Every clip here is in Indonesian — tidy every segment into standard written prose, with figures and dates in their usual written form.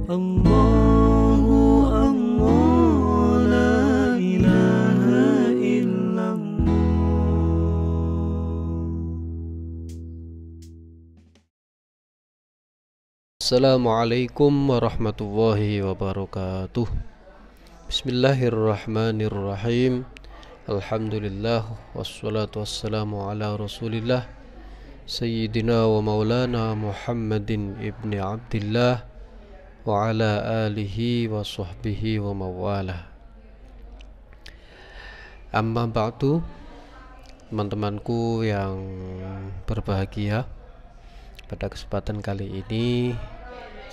Allahu Allah, la ilaha illallah. Assalamualaikum warahmatullahi wabarakatuh. Bismillahirrahmanirrahim. Alhamdulillah wassalatu wassalamu ala Rasulillah Sayyidina wa maulana Muhammadin ibni Abdillah wa ala alihi wa sahbihi wa mawalah. Amma ba'du, teman-temanku yang berbahagia, pada kesempatan kali ini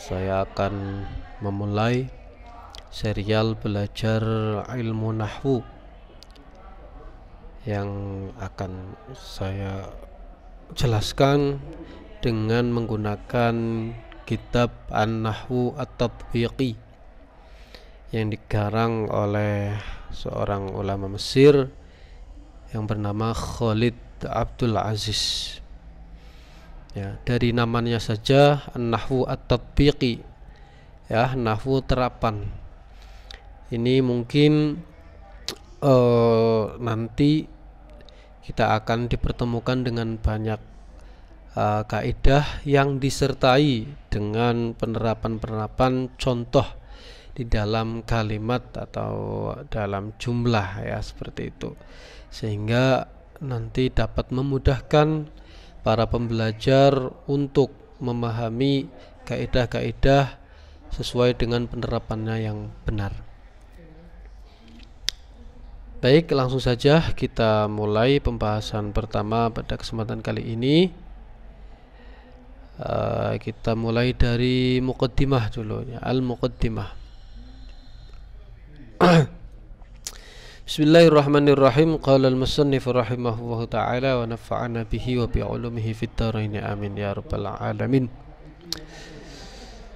saya akan memulai serial belajar ilmu nahwu yang akan saya jelaskan dengan menggunakan kitab An-Nahwu At-Tatbiqi yang dikarang oleh seorang ulama Mesir yang bernama Khalid Abdul Aziz. Ya, dari namanya saja An-Nahwu At-Tatbiqi, ya, nahwu terapan. Ini mungkin nanti kita akan dipertemukan dengan banyak kaidah yang disertai dengan penerapan-penerapan contoh di dalam kalimat atau dalam jumlah, ya, seperti itu, sehingga nanti dapat memudahkan para pembelajar untuk memahami kaidah-kaidah sesuai dengan penerapannya yang benar. Baik, langsung saja kita mulai pembahasan pertama pada kesempatan kali ini. Kita mulai dari muqaddimah dulu, ya, al-muqaddimah. Bismillahirrahmanirrahim. Qala al-musannif rahimahullahu ta'ala wa nafa'ana bihi wa bi'ulumihi fid dharain, amin ya rabbal alamin.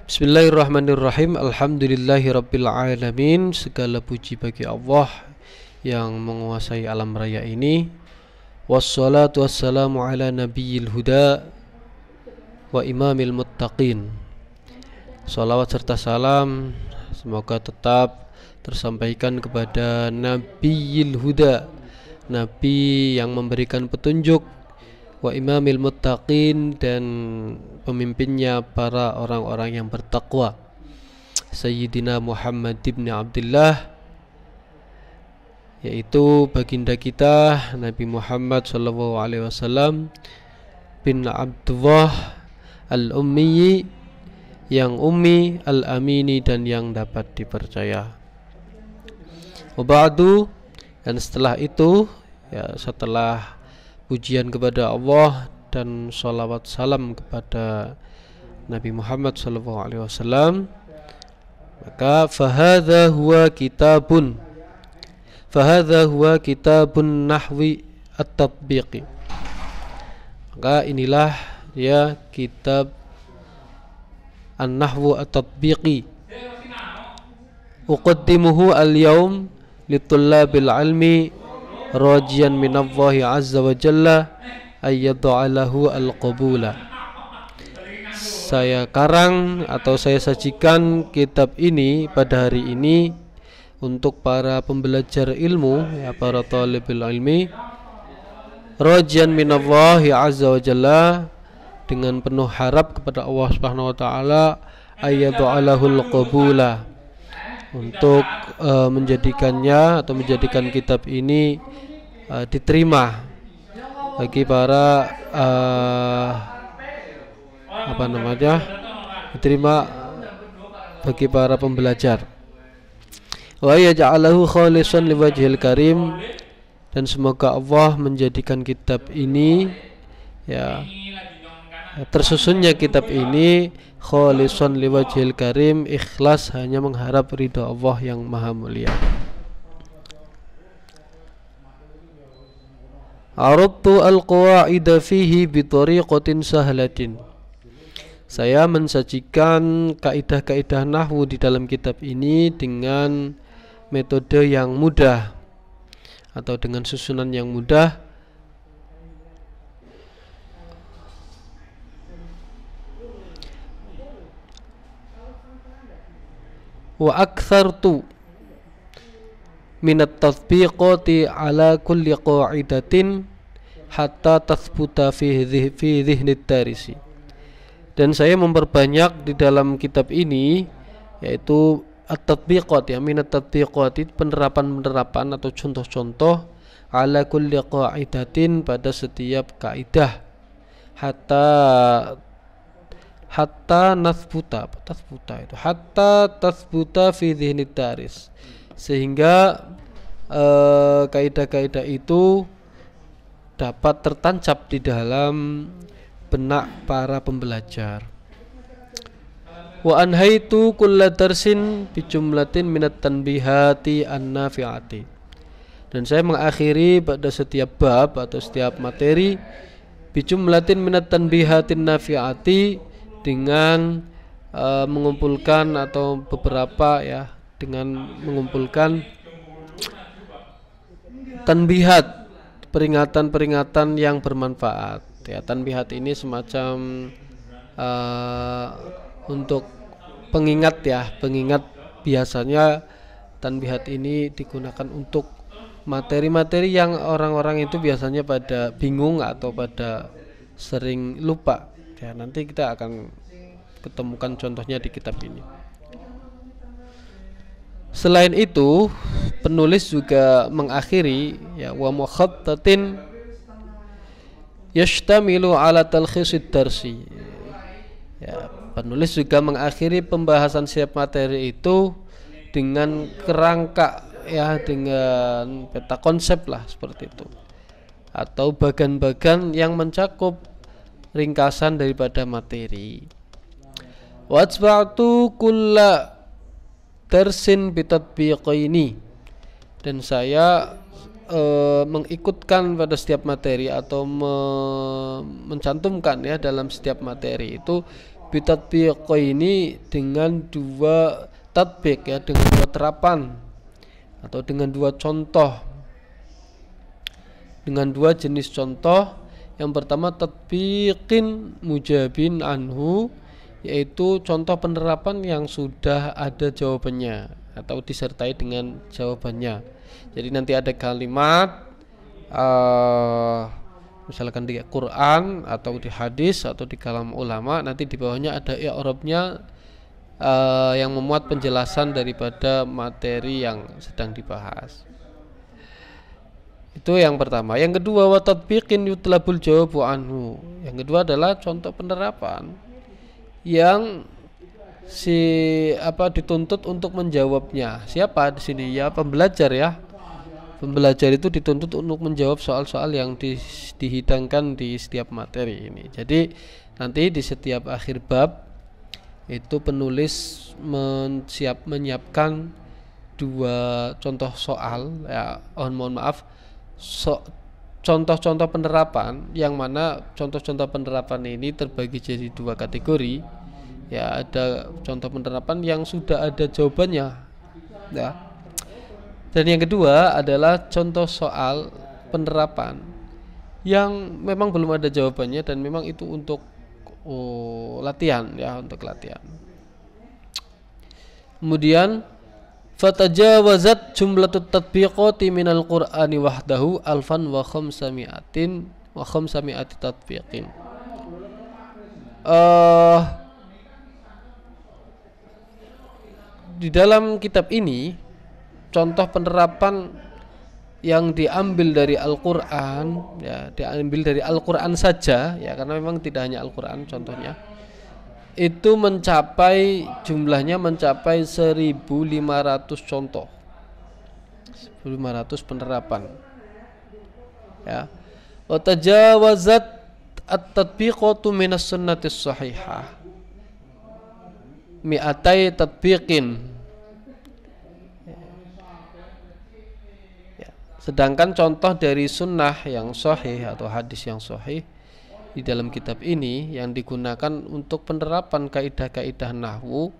Bismillahirrahmanirrahim. Alhamdulillahi rabbil alamin. Segala puji bagi Allah yang menguasai alam raya ini. Wassalatu wassalamu ala nabiyil huda wa imamil muttaqin. Salawat serta salam semoga tetap tersampaikan kepada nabiyil huda, nabi yang memberikan petunjuk, wa imamil muttaqin, dan pemimpinnya para orang-orang yang bertakwa, Sayyidina Muhammad ibn Abdullah, yaitu baginda kita Nabi Muhammad sallallahu alaihi wasallam bin Abdullah al-Ummi, yang ummi, al-amini, dan yang dapat dipercaya. Wa ba'du, dan setelah itu, ya, setelah pujian kepada Allah dan salawat salam kepada Nabi Muhammad sallallahu alaihi wasallam, maka fahadha huwa kitabun nahwi at-tatbiqi. Maka inilah ya kitab An-Nahwu At-Tatbiqi. Uqaddimuhu al-yawm litullabil ilmi rajian minallahi azza wa jalla ayyad'alahu al-qabula. Saya karang atau saya sajikan kitab ini pada hari ini untuk para pembelajar ilmu, ya, para talibul ilmi, rajian minallahi azza wa jalla, dengan penuh harap kepada Allah Subhanahu wa taala, ayyad'alahul qabula, untuk menjadikannya atau menjadikan kitab ini diterima bagi para diterima bagi para pembelajar. Wa yaj'alahu khalisan liwajhil karim, dan semoga Allah menjadikan kitab ini, ya, tersusunnya kitab ini khalisan liwajhil karim, ikhlas hanya mengharap ridha Allah yang maha mulia. Aradtu al-qawaida fihi bi tariqatin sahlatin. Saya mensajikan kaidah-kaidah nahwu di dalam kitab ini dengan metode yang mudah atau dengan susunan yang mudah, wa aktsartu minat tatbiqati ala kulli qa'idatin hatta tathbuta fi dhihnid darisi. Dan saya memperbanyak di dalam kitab ini yaitu at-tatbiqat, ya, minat tatbiqat, penerapan-penerapan atau contoh-contoh ala kulli qa'idatin, pada setiap kaidah, hatta nathbuta itu hatta tathbuta fi dhihnid daris, sehingga kaidah-kaidah itu dapat tertancap di dalam benak para pembelajar. Wa anhaitu kulla darsin bi jumlatin minat tanbihati an-nafi'ati. Dan saya mengakhiri pada setiap bab atau setiap materi bi jumlatin minat tanbihatin nafi'ati, dengan mengumpulkan atau beberapa, ya, dengan mengumpulkan tanbihat, peringatan-peringatan yang bermanfaat. Ya, tanbihat ini semacam untuk pengingat, ya, pengingat. Biasanya tanbihat ini digunakan untuk materi-materi yang orang-orang itu biasanya pada bingung atau pada sering lupa. Ya, nanti kita akan ketemukan contohnya di kitab ini. Selain itu, penulis juga mengakhiri, ya, wa mukhattatin yashtamilu ala talkhisid darsi. Ya, penulis juga mengakhiri pembahasan setiap materi itu dengan kerangka, ya, dengan peta konsep lah, seperti itu, atau bagan-bagan yang mencakup ringkasan daripada materi. Wa atba'tu kulla darsin bitatbiqaini, dan saya mengikutkan pada setiap materi atau mencantumkan, ya, dalam setiap materi itu bitatbiqaini, dengan dua tatbiq, ya, dengan dua terapan atau dengan dua contoh, dengan dua jenis contoh. Yang pertama tatbiqin mujabin anhu, yaitu contoh penerapan yang sudah ada jawabannya atau disertai dengan jawabannya. Jadi nanti ada kalimat misalkan di Quran atau di hadis atau di kalam ulama, nanti di bawahnya ada i'rabnya yang memuat penjelasan daripada materi yang sedang dibahas. Itu yang pertama. Yang kedua, wa tatbiqin yutlabul jawabu anhu. Yang kedua adalah contoh penerapan yang dituntut untuk menjawabnya. Siapa di sini? Ya, pembelajar, ya. Pembelajar itu dituntut untuk menjawab soal-soal yang dihidangkan di setiap materi ini. Jadi nanti di setiap akhir bab itu penulis menyiapkan dua contoh soal, ya, mohon maaf, contoh-contoh penerapan, yang mana contoh-contoh penerapan ini terbagi jadi dua kategori. Ya, ada contoh penerapan yang sudah ada jawabannya, ya. Dan yang kedua adalah contoh soal penerapan yang memang belum ada jawabannya dan memang itu untuk latihan, ya, untuk latihan. Kemudian fatajawazat jumlatut tatbiqati minal qur'ani wahdahu alfan wa khamsami'ati tatbiqin. Di dalam kitab ini contoh penerapan yang diambil dari Al-Quran, ya, diambil dari Al-Quran saja, ya, karena memang tidak hanya Al-Quran contohnya, itu jumlahnya mencapai 1.500 contoh, 1.500 penerapan, ya. Wa tajawazat at-tatbiqatu minas sunnatis sahihah mi'atai tatbiqin. Sedangkan contoh dari sunnah yang sahih atau hadis yang sahih di dalam kitab ini yang digunakan untuk penerapan kaidah-kaidah nahwu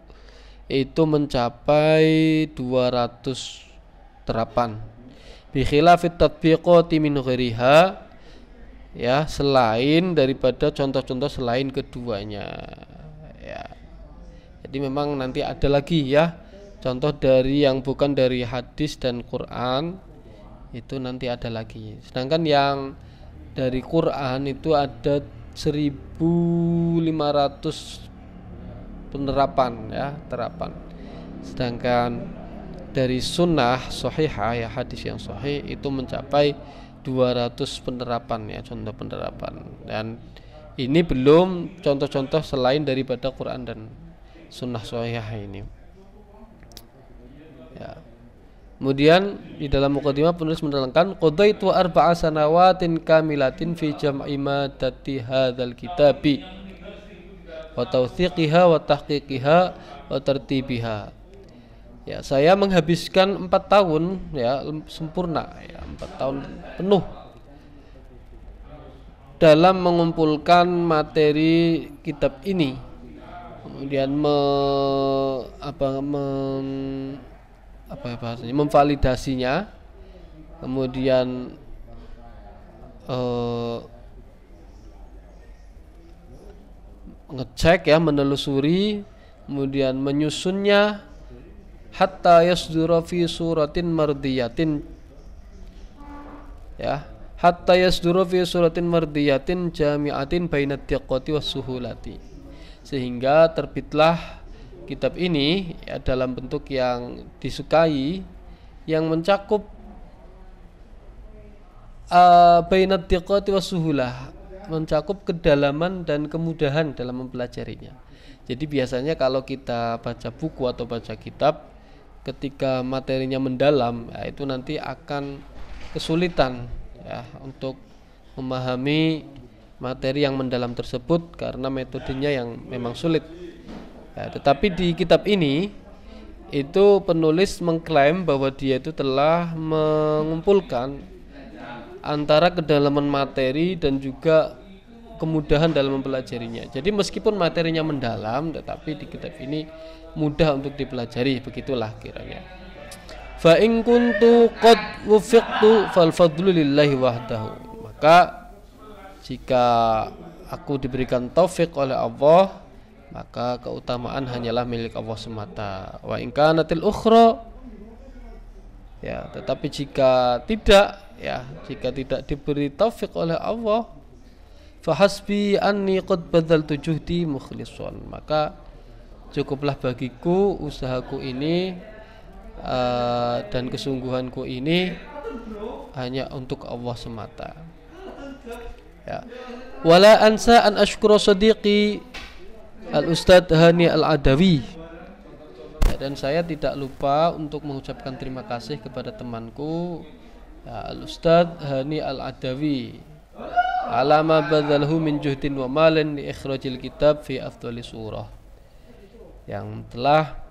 itu mencapai 200 terapan. Bi khilafit tatbiqati min ghairiha, ya, selain daripada contoh-contoh selain keduanya, ya. Jadi memang nanti ada lagi, ya, Contoh dari yang bukan dari hadis dan Quran itu nanti ada lagi. Sedangkan yang dari Quran itu ada 1.500 penerapan ya, terapan. Sedangkan dari sunnah sahihah ya, hadis yang sahih itu mencapai 200 penerapan ya, contoh penerapan. Dan ini belum contoh-contoh selain daripada Quran dan sunnah sahihah ini ya. Kemudian di dalam mukadimah penulis menerangkan qadaitu arba'a sanawatin kamilatin fi jam'i madati hadzal kitabi wa tawthiqiha wa tahqiqiha wa tertibiha. Ya, saya menghabiskan 4 tahun ya sempurna ya, 4 tahun penuh dalam mengumpulkan materi kitab ini, kemudian memvalidasinya, kemudian ngecek ya, menelusuri, kemudian menyusunnya hatta yasdura fi suratin mardiyatin ya, hatta yasdura fi suratin mardiyatin jami'atin bainad diqqati was suhulati, sehingga terbitlah kitab ini ya, dalam bentuk yang disukai, yang mencakup bainad diqqati was suhulah, mencakup kedalaman dan kemudahan dalam mempelajarinya. Jadi biasanya kalau kita baca buku atau baca kitab, ketika materinya mendalam ya, itu nanti akan kesulitan ya untuk memahami materi yang mendalam tersebut karena metodenya yang memang sulit ya. Tetapi di kitab ini itu penulis mengklaim bahwa dia itu telah mengumpulkan antara kedalaman materi dan juga kemudahan dalam mempelajarinya. Jadi meskipun materinya mendalam, tetapi di kitab ini mudah untuk dipelajari, begitulah kiranya. Fa in kuntu qad wufiqtu fal fadlu lillahi wahdahu. Maka jika aku diberikan taufik oleh Allah, maka keutamaan hanyalah milik Allah semata. Wa in kanatil ukhra, ya, tetapi jika tidak, ya, jika tidak diberi taufik oleh Allah, fahasbi anni qad badzaltu juhdi mukhlishan, maka cukuplah bagiku usahaku ini dan kesungguhanku ini hanya untuk Allah semata. Ya. Wala ansa an ashkura sadiqi al-Ustadz Hani Al-Adawi. Ya, dan saya tidak lupa untuk mengucapkan terima kasih kepada temanku ya, Al-Ustadz Hani Al-Adawi alama badalhu min juhdin wa malin li ikhrajil kitab fi afdhali surah, yang telah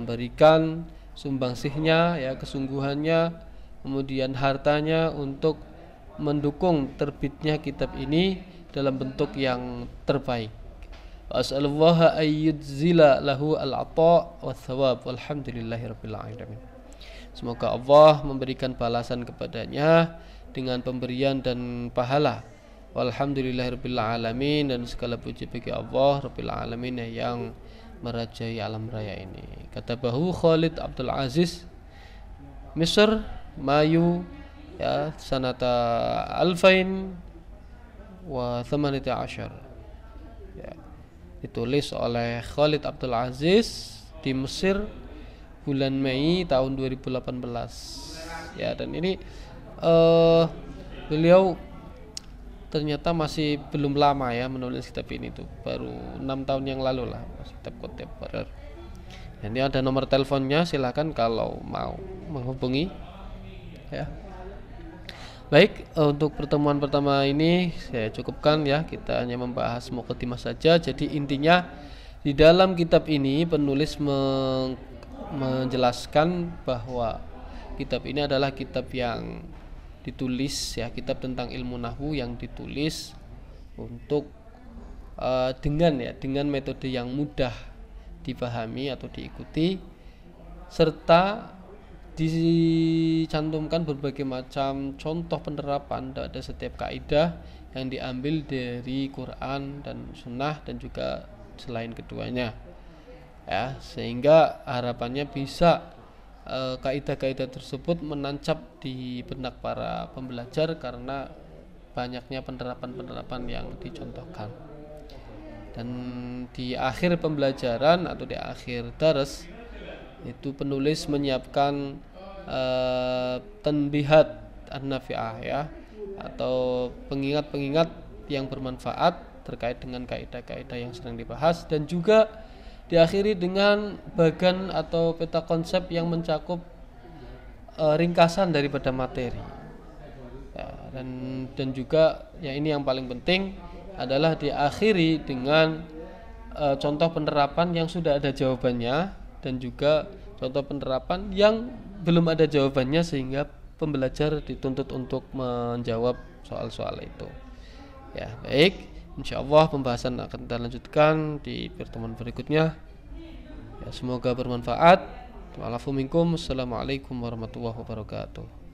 memberikan sumbangsihnya ya, kesungguhannya, kemudian hartanya untuk mendukung terbitnya kitab ini dalam bentuk yang terbaik. As'alullaha ayyudzila lahu al-ata' wa thawab walhamdulillahirabbil alamin. Semoga Allah memberikan balasan kepadanya dengan pemberian dan pahala. Walhamdulillahirabbil alamin, dan segala puji bagi Allah rabbil alamin yang merajai alam raya ini. Kata bahu Khalid Abdul Aziz, Misr, Mayu ya, sanata alfain wa thamanita asyar ya, ditulis oleh Khalid Abdul Aziz di Mesir bulan Mei tahun 2018 ya. Dan ini beliau ternyata masih belum lama ya menulis kitab ini, tuh baru 6 tahun yang lalu lah, masih kitab kontemporer. Ini ada nomor teleponnya, silakan kalau mau menghubungi ya. Baik, untuk pertemuan pertama ini saya cukupkan ya, kita hanya membahas mukadimah saja. Jadi intinya di dalam kitab ini penulis menjelaskan bahwa kitab ini adalah kitab yang ditulis ya, kitab tentang ilmu nahwu yang ditulis untuk dengan metode yang mudah dipahami atau diikuti, serta dicantumkan berbagai macam contoh penerapan pada setiap kaidah yang diambil dari Quran dan Sunnah dan juga selain keduanya. ya, sehingga harapannya bisa kaidah-kaidah tersebut menancap di benak para pembelajar karena banyaknya penerapan-penerapan yang dicontohkan. Dan di akhir pembelajaran atau di akhir dars itu penulis menyiapkan tanbihat an-nafi'ah, ya, atau pengingat-pengingat yang bermanfaat terkait dengan kaidah-kaidah yang sedang dibahas, dan juga diakhiri dengan bagan atau peta konsep yang mencakup ringkasan daripada materi, ya, dan juga ya ini yang paling penting adalah diakhiri dengan contoh penerapan yang sudah ada jawabannya dan juga contoh penerapan yang belum ada jawabannya, sehingga pembelajar dituntut untuk menjawab soal-soal itu. Ya, baik, insyaallah pembahasan akan kita lanjutkan di pertemuan berikutnya. Ya, semoga bermanfaat. Wa'alafu minkum. Assalamualaikum warahmatullahi wabarakatuh.